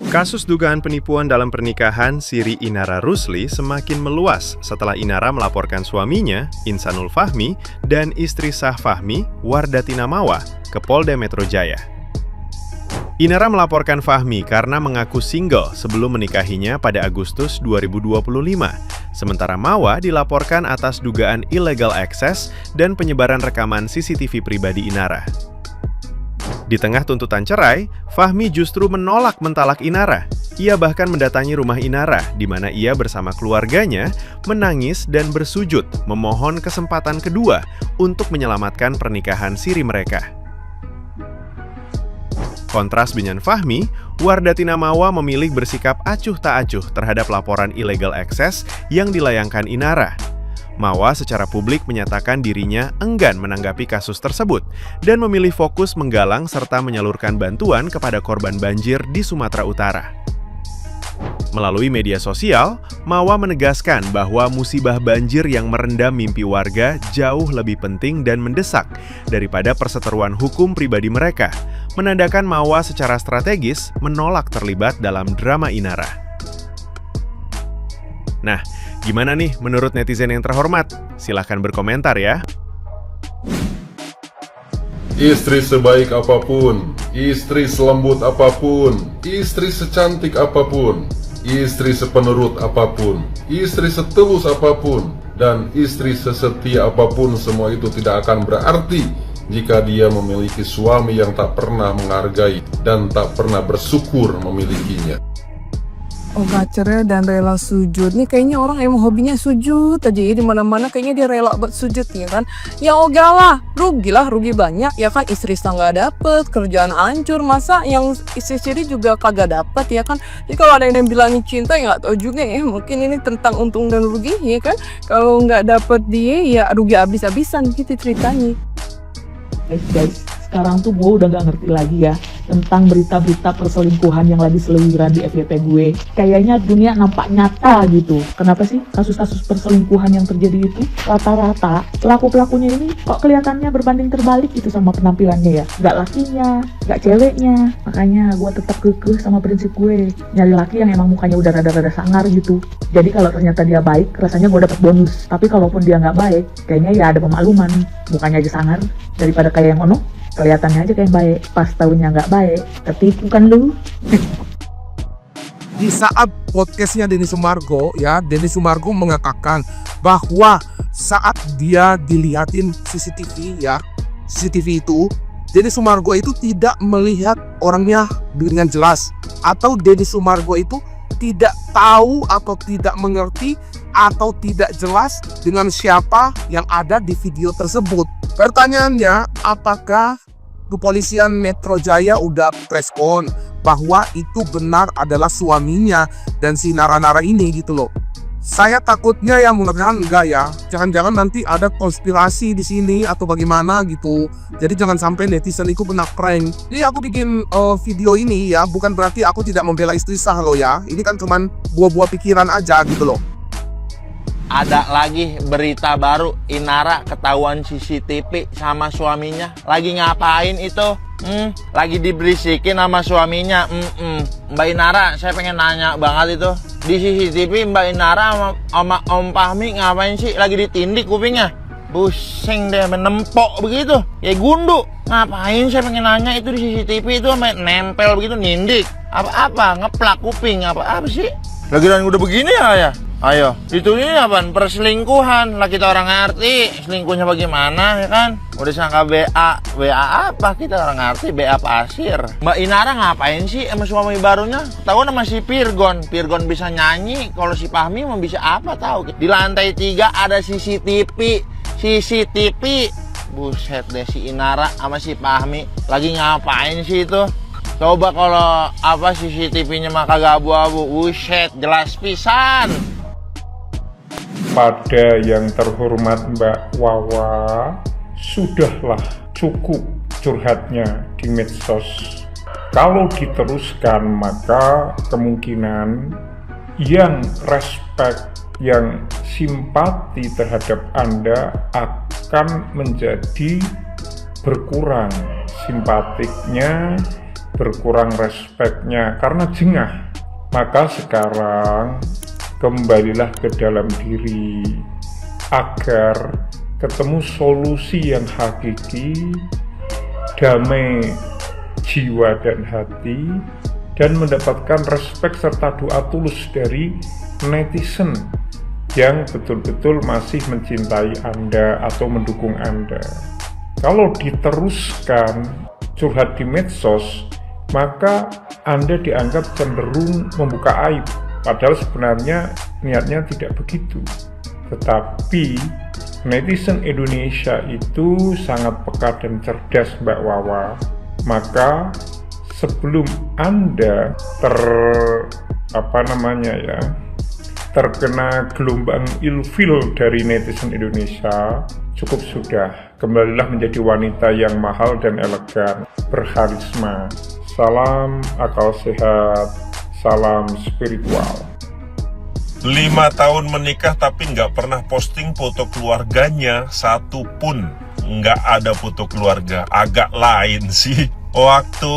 Kasus dugaan penipuan dalam pernikahan Siri Inara Rusli semakin meluas setelah Inara melaporkan suaminya, Insanul Fahmi, dan istri sah Fahmi, Wardatina Mawa, ke Polda Metro Jaya. Inara melaporkan Fahmi karena mengaku single sebelum menikahinya pada Agustus 2025, sementara Mawa dilaporkan atas dugaan illegal access dan penyebaran rekaman CCTV pribadi Inara. Di tengah tuntutan cerai, Fahmi justru menolak mentalak Inara. Ia bahkan mendatangi rumah Inara, di mana ia bersama keluarganya menangis dan bersujud memohon kesempatan kedua untuk menyelamatkan pernikahan siri mereka. Kontras dengan Fahmi, Wardatina Mawa memilih bersikap acuh tak acuh terhadap laporan illegal access yang dilayangkan Inara. Mawa secara publik menyatakan dirinya enggan menanggapi kasus tersebut dan memilih fokus menggalang serta menyalurkan bantuan kepada korban banjir di Sumatera Utara. Melalui media sosial, Mawa menegaskan bahwa musibah banjir yang merendam mimpi warga jauh lebih penting dan mendesak daripada perseteruan hukum pribadi mereka, menandakan Mawa secara strategis menolak terlibat dalam drama Inara. Nah, gimana nih menurut netizen yang terhormat? Silahkan berkomentar ya. Istri sebaik apapun, istri selembut apapun, istri secantik apapun, istri sepenurut apapun, istri setulus apapun, dan istri sesetia apapun, semua itu tidak akan berarti jika dia memiliki suami yang tak pernah menghargai dan tak pernah bersyukur memilikinya. Oga cerai dan rela sujud. Nih kayaknya orang emang hobinya sujud aja ya, di mana-mana kayaknya dia rela buat sujud ya kan. Ya oga lah, rugi banyak ya kan, istri sah nggak dapet, kerjaan hancur, masa yang istri sendiri juga kagak dapet ya kan. Jadi kalau ada yang bilangin cinta ya nggak tahu juga ya, mungkin ini tentang untung dan rugi ya kan. Kalau nggak dapet dia ya rugi habis-habisan gitu ceritanya. Guys, sekarang tuh gue udah gak ngerti lagi ya tentang berita-berita perselingkuhan yang lagi seliweran di FYP gue. Kayaknya dunia nampak nyata gitu. Kenapa sih kasus-kasus perselingkuhan yang terjadi itu rata-rata pelaku-pelakunya ini kok kelihatannya berbanding terbalik gitu sama penampilannya ya? Gak lakinya, gak ceweknya. Makanya gue tetap kekeh sama prinsip gue, nyari laki yang emang mukanya udah rada-rada sangar gitu. Jadi kalau ternyata dia baik, rasanya gue dapet bonus. Tapi kalaupun dia nggak baik, kayaknya ya ada pemakluman. Mukanya aja sangar, daripada kayak yang ono, kelihatannya aja kayak baik, pas tahunya nggak baik, tertipu kan lu. Di saat podcastnya Denny Sumargo ya, Denny Sumargo mengatakan bahwa saat dia dilihatin CCTV ya, CCTV itu, Denny Sumargo itu tidak melihat orangnya dengan jelas, atau Denny Sumargo itu tidak tahu atau tidak mengerti atau tidak jelas dengan siapa yang ada di video tersebut. Pertanyaannya, apakah kepolisian Metro Jaya udah preskon bahwa itu benar adalah suaminya dan si Nara-Nara ini gitu loh? Saya takutnya ya mudah-mudahan enggak ya. Jangan-jangan nanti ada konspirasi di sini atau bagaimana gitu. Jadi jangan sampai netizen itu kena prank. Jadi aku bikin video ini ya, bukan berarti aku tidak membela istri sah loh ya. Ini kan cuman buah-buah pikiran aja gitu loh. Ada lagi berita baru, Inara ketahuan CCTV sama suaminya. Lagi ngapain itu? Lagi diberisikin sama suaminya. Mbak Inara, saya pengen nanya banget itu. Di CCTV Mbak Inara sama Om Fahmi ngapain sih? Lagi ditindik kupingnya. Pusing deh, menempok begitu. Kayak gundu. Ngapain saya pengen nanya itu di CCTV itu sampai nempel begitu, nindik. Apa-apa, ngeplak kuping, apa sih? Lagi udah begini ya? Ayo, itu ini apaan? Perselingkuhan lah, kita orang ngerti selingkuhnya bagaimana ya kan? Udah sangka BA apa, kita orang ngerti BA pasir. Mbak Inara ngapain sih sama suami barunya? Tahu nama si Pirgon bisa nyanyi, kalau si Fahmi mau bisa apa tahu? Di lantai 3 ada CCTV. Buset deh, si Inara sama si Fahmi lagi ngapain sih itu? Coba kalau apa CCTV-nya mah kagak abu-abu, buset jelas pisan. Pada yang terhormat Mbak Wawa, sudahlah cukup curhatnya di medsos. Kalau diteruskan maka kemungkinan yang respect, yang simpati terhadap Anda akan menjadi berkurang. Simpatiknya berkurang respeknya karena jengah. Maka sekarang kembalilah ke dalam diri agar ketemu solusi yang hakiki, damai jiwa dan hati, dan mendapatkan respek serta doa tulus dari netizen yang betul-betul masih mencintai Anda atau mendukung Anda. Kalau diteruskan curhat di medsos, maka Anda dianggap cenderung membuka aib, padahal sebenarnya niatnya tidak begitu. Tetapi netizen Indonesia itu sangat peka dan cerdas, Mbak Wawa. Maka sebelum Anda terkena gelombang ilfil dari netizen Indonesia, cukup sudah. Kembalilah menjadi wanita yang mahal dan elegan, berharisma. Salam akal sehat, salam spiritual. 5 tahun menikah tapi nggak pernah posting foto keluarganya satupun. Nggak ada foto keluarga, agak lain sih. Waktu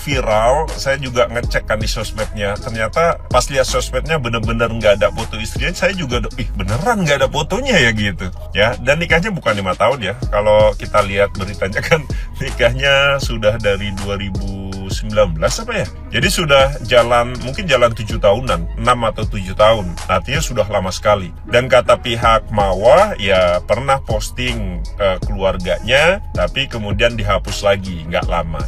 viral, saya juga ngecek kan di sosmednya. Ternyata pas lihat sosmednya bener-bener nggak ada foto istrinya. Saya juga, beneran nggak ada fotonya ya gitu. Ya, dan nikahnya bukan 5 tahun ya. Kalau kita lihat beritanya kan nikahnya sudah dari 2019 apa ya. Jadi sudah mungkin jalan 7 tahunan, 6 atau 7 tahun. Artinya sudah lama sekali. Dan kata pihak Mawah ya pernah posting keluarganya, tapi kemudian dihapus lagi, nggak lama.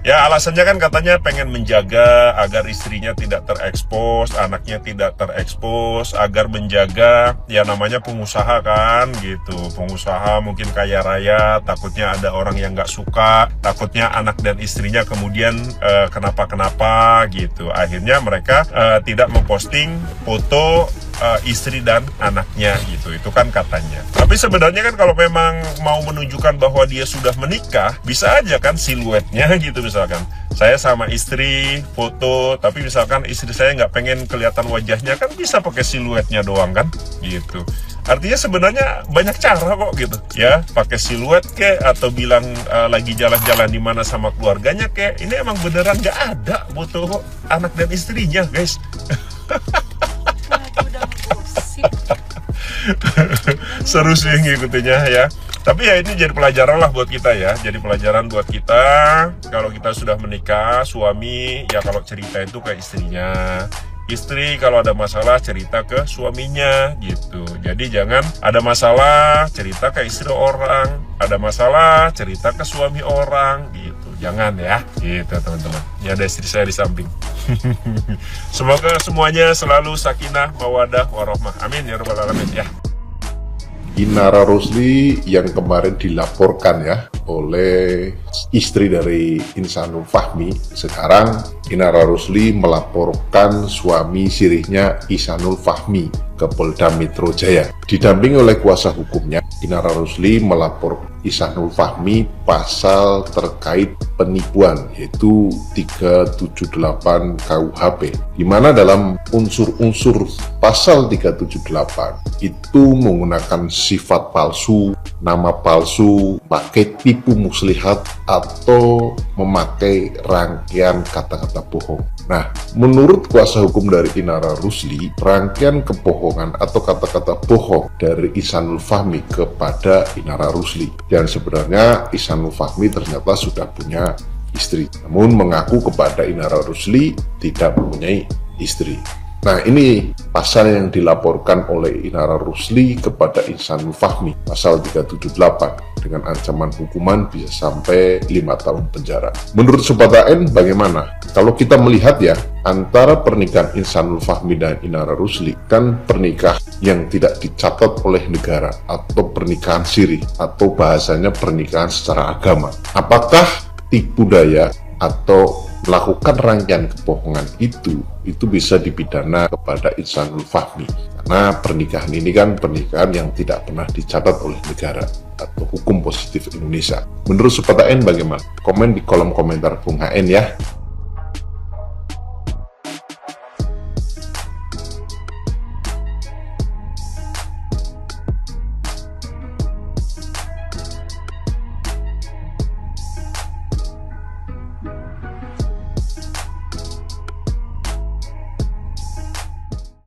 Ya alasannya kan katanya pengen menjaga agar istrinya tidak terekspos, anaknya tidak terekspos, agar menjaga ya namanya pengusaha kan gitu, pengusaha mungkin kaya raya, takutnya ada orang yang nggak suka, takutnya anak dan istrinya kemudian kenapa-kenapa gitu. Akhirnya mereka tidak memposting foto istri dan anaknya gitu, itu kan katanya. Tapi sebenarnya kan kalau memang mau menunjukkan bahwa dia sudah menikah, bisa aja kan siluetnya gitu. Misalkan saya sama istri foto, tapi misalkan istri saya nggak pengen kelihatan wajahnya, kan bisa pakai siluetnya doang kan gitu. Artinya sebenarnya banyak cara kok gitu ya, pakai siluet kek, atau bilang lagi jalan-jalan di mana sama keluarganya kek. Ini emang beneran nggak ada foto anak dan istrinya guys. Seru sih ngikutinnya ya. Tapi ya ini jadi pelajaran lah buat kita ya. Jadi pelajaran buat kita, kalau kita sudah menikah, suami ya kalau cerita itu ke istrinya, istri kalau ada masalah cerita ke suaminya gitu. Jadi jangan ada masalah cerita ke istri orang, ada masalah cerita ke suami orang gitu. Jangan ya gitu teman-teman. Ya ada istri saya di samping. Semoga semuanya selalu sakinah, mawadah, warahmah. Amin ya rabbal alamin ya. Inara Rusli yang kemarin dilaporkan ya oleh istri dari Insanul Fahmi, sekarang Inara Rusli melaporkan suami sirihnya Ihsanul Fahmi ke Polda Metro Jaya. Didampingi oleh kuasa hukumnya, Inara Rusli melapor Ihsanul Fahmi pasal terkait penipuan, yaitu 378 KUHP, di mana dalam unsur-unsur pasal 378 itu menggunakan sifat palsu, nama palsu, pakai tipu muslihat, atau memakai rangkaian kata-kata bohong. Nah, menurut kuasa hukum dari Inara Rusli, rangkaian kebohongan atau kata-kata bohong dari Ihsanul Fahmi kepada Inara Rusli. Dan sebenarnya Ihsanul Fahmi ternyata sudah punya istri, namun mengaku kepada Inara Rusli tidak mempunyai istri. Nah, ini pasal yang dilaporkan oleh Inara Rusli kepada Ihsanul Fahmi, pasal 378, dengan ancaman hukuman bisa sampai 5 tahun penjara. Menurut Sobat AN bagaimana? Kalau kita melihat ya, antara pernikahan Ihsanul Fahmi dan Inara Rusli kan pernikahan yang tidak dicatat oleh negara, atau pernikahan siri, atau bahasanya pernikahan secara agama. Apakah tipu daya atau melakukan rangkaian kebohongan itu bisa dipidana kepada Ihsanul Fahmi, karena pernikahan ini kan pernikahan yang tidak pernah dicatat oleh negara atau hukum positif Indonesia. Menurut Sobat AN bagaimana? Komen di kolom komentar Bung HN ya.